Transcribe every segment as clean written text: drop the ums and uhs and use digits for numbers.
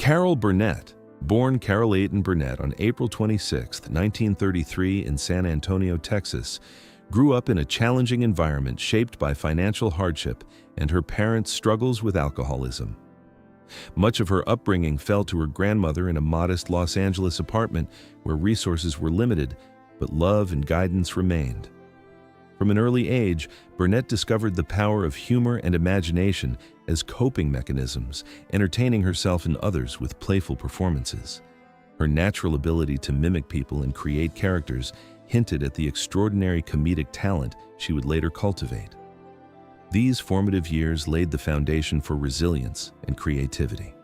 Carol Burnett, born Carol Ayton Burnett on April 26, 1933 in San Antonio, Texas, grew up in a challenging environment shaped by financial hardship and her parents' struggles with alcoholism. Much of her upbringing fell to her grandmother in a modest Los Angeles apartment where resources were limited, but love and guidance remained. From an early age, Burnett discovered the power of humor and imagination as coping mechanisms, entertaining herself and others with playful performances. Her natural ability to mimic people and create characters hinted at the extraordinary comedic talent she would later cultivate. These formative years laid the foundation for resilience and creativity.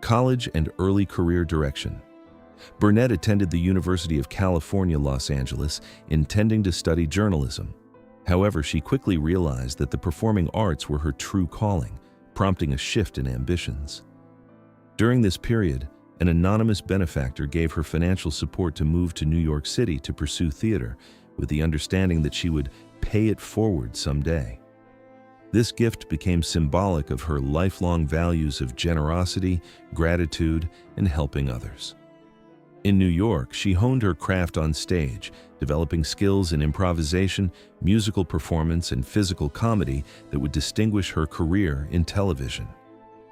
College and early career direction. Burnett attended the University of California, Los Angeles, intending to study journalism. However, she quickly realized that the performing arts were her true calling, prompting a shift in ambitions. During this period, an anonymous benefactor gave her financial support to move to New York City to pursue theater, with the understanding that she would pay it forward someday. This gift became symbolic of her lifelong values of generosity, gratitude, and helping others. In New York, she honed her craft on stage, developing skills in improvisation, musical performance, and physical comedy that would distinguish her career in television.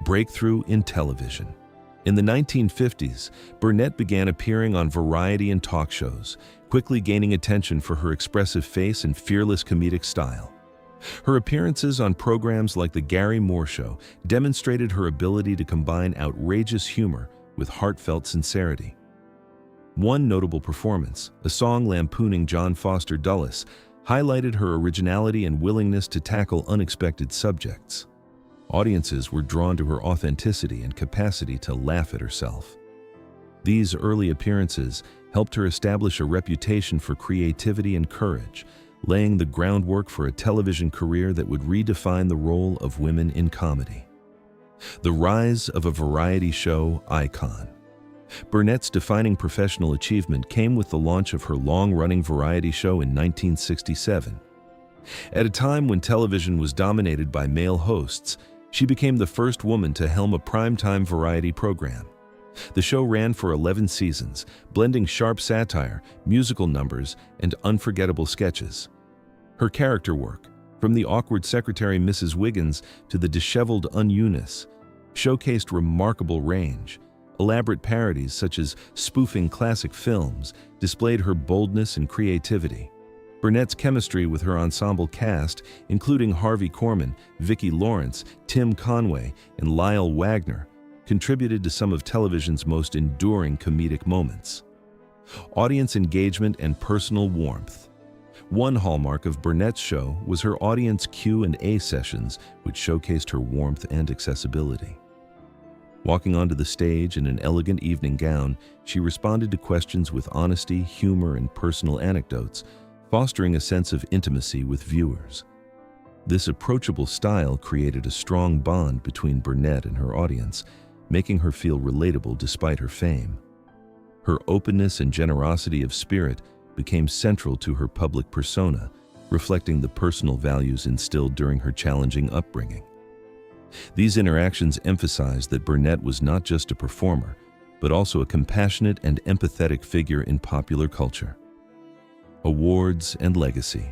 Breakthrough in television. In the 1950s, Burnett began appearing on variety and talk shows, quickly gaining attention for her expressive face and fearless comedic style. Her appearances on programs like The Gary Moore Show demonstrated her ability to combine outrageous humor with heartfelt sincerity. One notable performance, a song lampooning John Foster Dulles, highlighted her originality and willingness to tackle unexpected subjects. Audiences were drawn to her authenticity and capacity to laugh at herself. These early appearances helped her establish a reputation for creativity and courage, laying the groundwork for a television career that would redefine the role of women in comedy. The rise of a variety show icon. Burnett's defining professional achievement came with the launch of her long-running variety show in 1967. At a time when television was dominated by male hosts, she became the first woman to helm a primetime variety program. The show ran for 11 seasons, blending sharp satire, musical numbers, and unforgettable sketches. Her character work, from the awkward secretary Mrs. Wiggins to the disheveled Eunice, showcased remarkable range. Elaborate parodies such as spoofing classic films displayed her boldness and creativity. Burnett's chemistry with her ensemble cast, including Harvey Korman, Vicki Lawrence, Tim Conway, and Lyle Wagner, contributed to some of television's most enduring comedic moments. Audience engagement and personal warmth. One hallmark of Burnett's show was her audience Q&A sessions, which showcased her warmth and accessibility. Walking onto the stage in an elegant evening gown, she responded to questions with honesty, humor, and personal anecdotes, fostering a sense of intimacy with viewers. This approachable style created a strong bond between Burnett and her audience, making her feel relatable despite her fame. Her openness and generosity of spirit became central to her public persona, reflecting the personal values instilled during her challenging upbringing. These interactions emphasized that Burnett was not just a performer, but also a compassionate and empathetic figure in popular culture. Awards and legacy.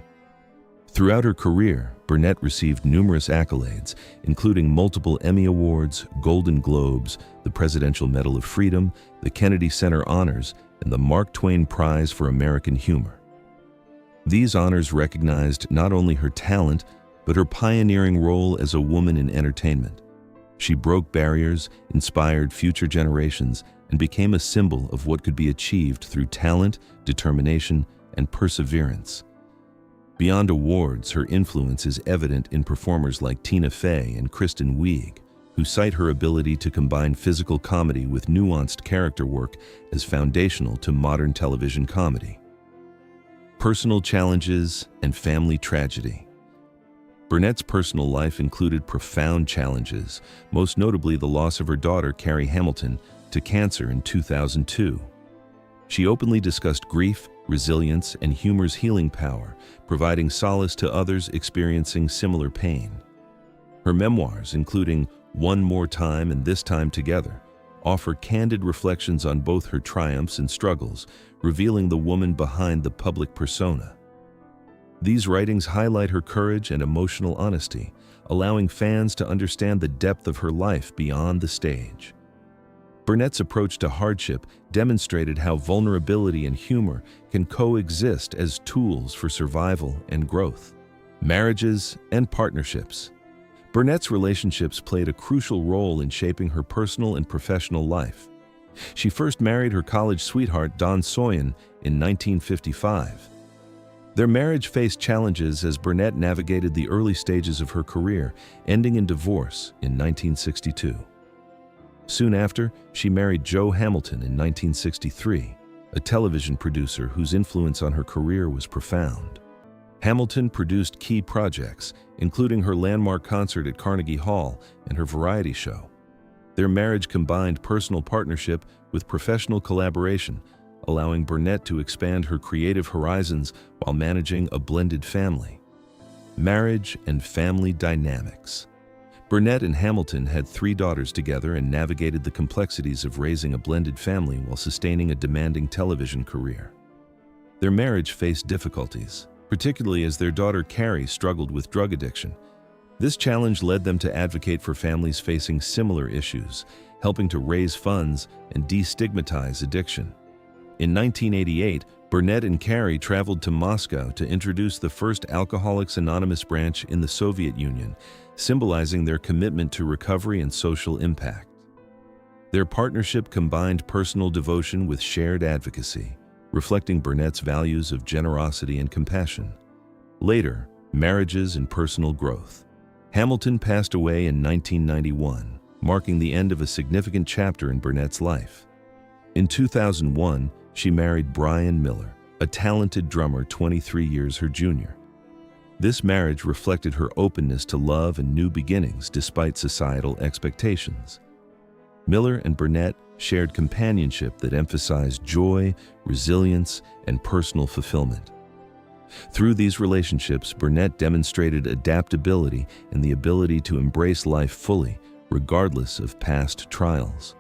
Throughout her career, Burnett received numerous accolades, including multiple Emmy Awards, Golden Globes, the Presidential Medal of Freedom, the Kennedy Center Honors, and the Mark Twain Prize for American Humor. These honors recognized not only her talent, but her pioneering role as a woman in entertainment. She broke barriers, inspired future generations, and became a symbol of what could be achieved through talent, determination, and perseverance. Beyond awards, her influence is evident in performers like Tina Fey and Kristen Wiig, who cite her ability to combine physical comedy with nuanced character work as foundational to modern television comedy. Personal challenges and family tragedy. Burnett's personal life included profound challenges, most notably the loss of her daughter, Carrie Hamilton, to cancer in 2002. She openly discussed grief, resilience, and humor's healing power, providing solace to others experiencing similar pain. Her memoirs, including One More Time and This Time Together, offer candid reflections on both her triumphs and struggles, revealing the woman behind the public persona. These writings highlight her courage and emotional honesty, allowing fans to understand the depth of her life beyond the stage. Burnett's approach to hardship demonstrated how vulnerability and humor can coexist as tools for survival and growth. Marriages and partnerships. Burnett's relationships played a crucial role in shaping her personal and professional life. She first married her college sweetheart, Don Soyan, in 1955. Their marriage faced challenges as Burnett navigated the early stages of her career, ending in divorce in 1962. Soon after, she married Joe Hamilton in 1963, a television producer whose influence on her career was profound. Hamilton produced key projects, including her landmark concert at Carnegie Hall and her variety show. Their marriage combined personal partnership with professional collaboration, allowing Burnett to expand her creative horizons while managing a blended family. Marriage and family dynamics. Burnett and Hamilton had 3 daughters together and navigated the complexities of raising a blended family while sustaining a demanding television career. Their marriage faced difficulties, particularly as their daughter Carrie struggled with drug addiction. This challenge led them to advocate for families facing similar issues, helping to raise funds and destigmatize addiction. In 1988, Burnett and Carrie traveled to Moscow to introduce the first Alcoholics Anonymous branch in the Soviet Union, symbolizing their commitment to recovery and social impact. Their partnership combined personal devotion with shared advocacy, reflecting Burnett's values of generosity and compassion. Later, marriages and personal growth. Hamilton passed away in 1991, marking the end of a significant chapter in Burnett's life. In 2001, she married Brian Miller, a talented drummer 23 years her junior. This marriage reflected her openness to love and new beginnings despite societal expectations. Miller and Burnett shared companionship that emphasized joy, resilience, and personal fulfillment. Through these relationships, Burnett demonstrated adaptability and the ability to embrace life fully, regardless of past trials.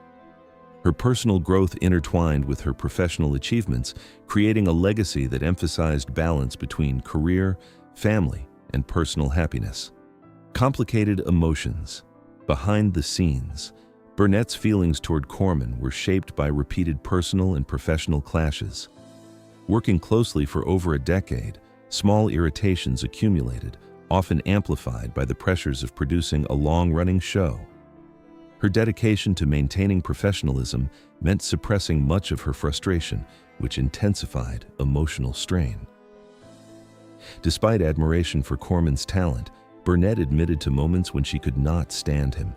Her personal growth intertwined with her professional achievements, creating a legacy that emphasized balance between career, family, and personal happiness. Complicated emotions. Behind the scenes, Burnett's feelings toward Korman were shaped by repeated personal and professional clashes. Working closely for over a decade, small irritations accumulated, often amplified by the pressures of producing a long-running show. Her dedication to maintaining professionalism meant suppressing much of her frustration, which intensified emotional strain. Despite admiration for Korman's talent, Burnett admitted to moments when she could not stand him.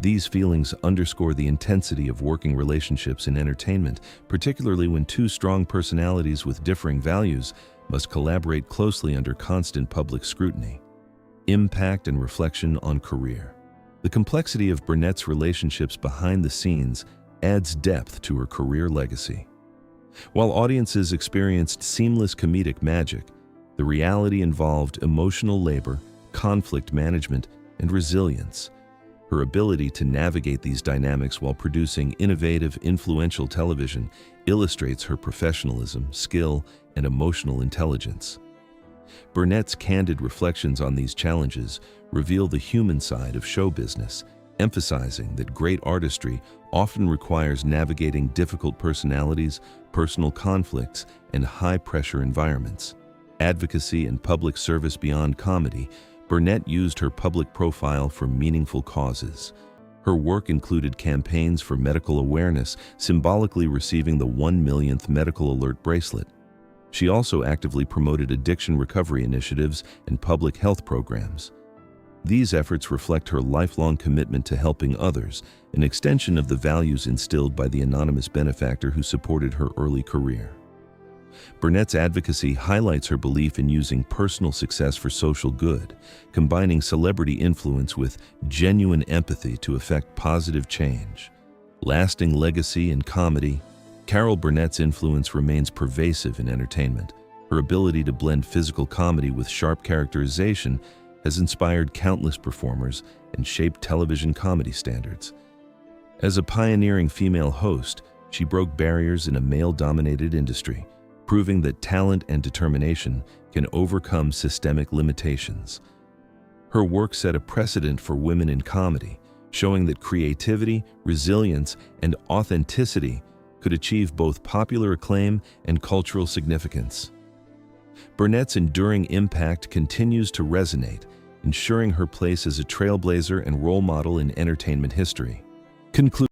These feelings underscore the intensity of working relationships in entertainment, particularly when 2 strong personalities with differing values must collaborate closely under constant public scrutiny. Impact and reflection on career. The complexity of Burnett's relationships behind the scenes adds depth to her career legacy. While audiences experienced seamless comedic magic, the reality involved emotional labor, conflict management, and resilience. Her ability to navigate these dynamics while producing innovative, influential television illustrates her professionalism, skill, and emotional intelligence. Burnett's candid reflections on these challenges reveal the human side of show business, emphasizing that great artistry often requires navigating difficult personalities, personal conflicts, and high-pressure environments. Advocacy and public service beyond comedy, Burnett used her public profile for meaningful causes. Her work included campaigns for medical awareness, symbolically receiving the 1 millionth medical alert bracelet. She also actively promoted addiction recovery initiatives and public health programs. These efforts reflect her lifelong commitment to helping others, an extension of the values instilled by the anonymous benefactor who supported her early career. Burnett's advocacy highlights her belief in using personal success for social good, combining celebrity influence with genuine empathy to effect positive change. Lasting legacy in comedy, Carol Burnett's influence remains pervasive in entertainment. Her ability to blend physical comedy with sharp characterization has inspired countless performers and shaped television comedy standards. As a pioneering female host, she broke barriers in a male-dominated industry, proving that talent and determination can overcome systemic limitations. Her work set a precedent for women in comedy, showing that creativity, resilience, and authenticity could achieve both popular acclaim and cultural significance. Burnett's enduring impact continues to resonate, ensuring her place as a trailblazer and role model in entertainment history.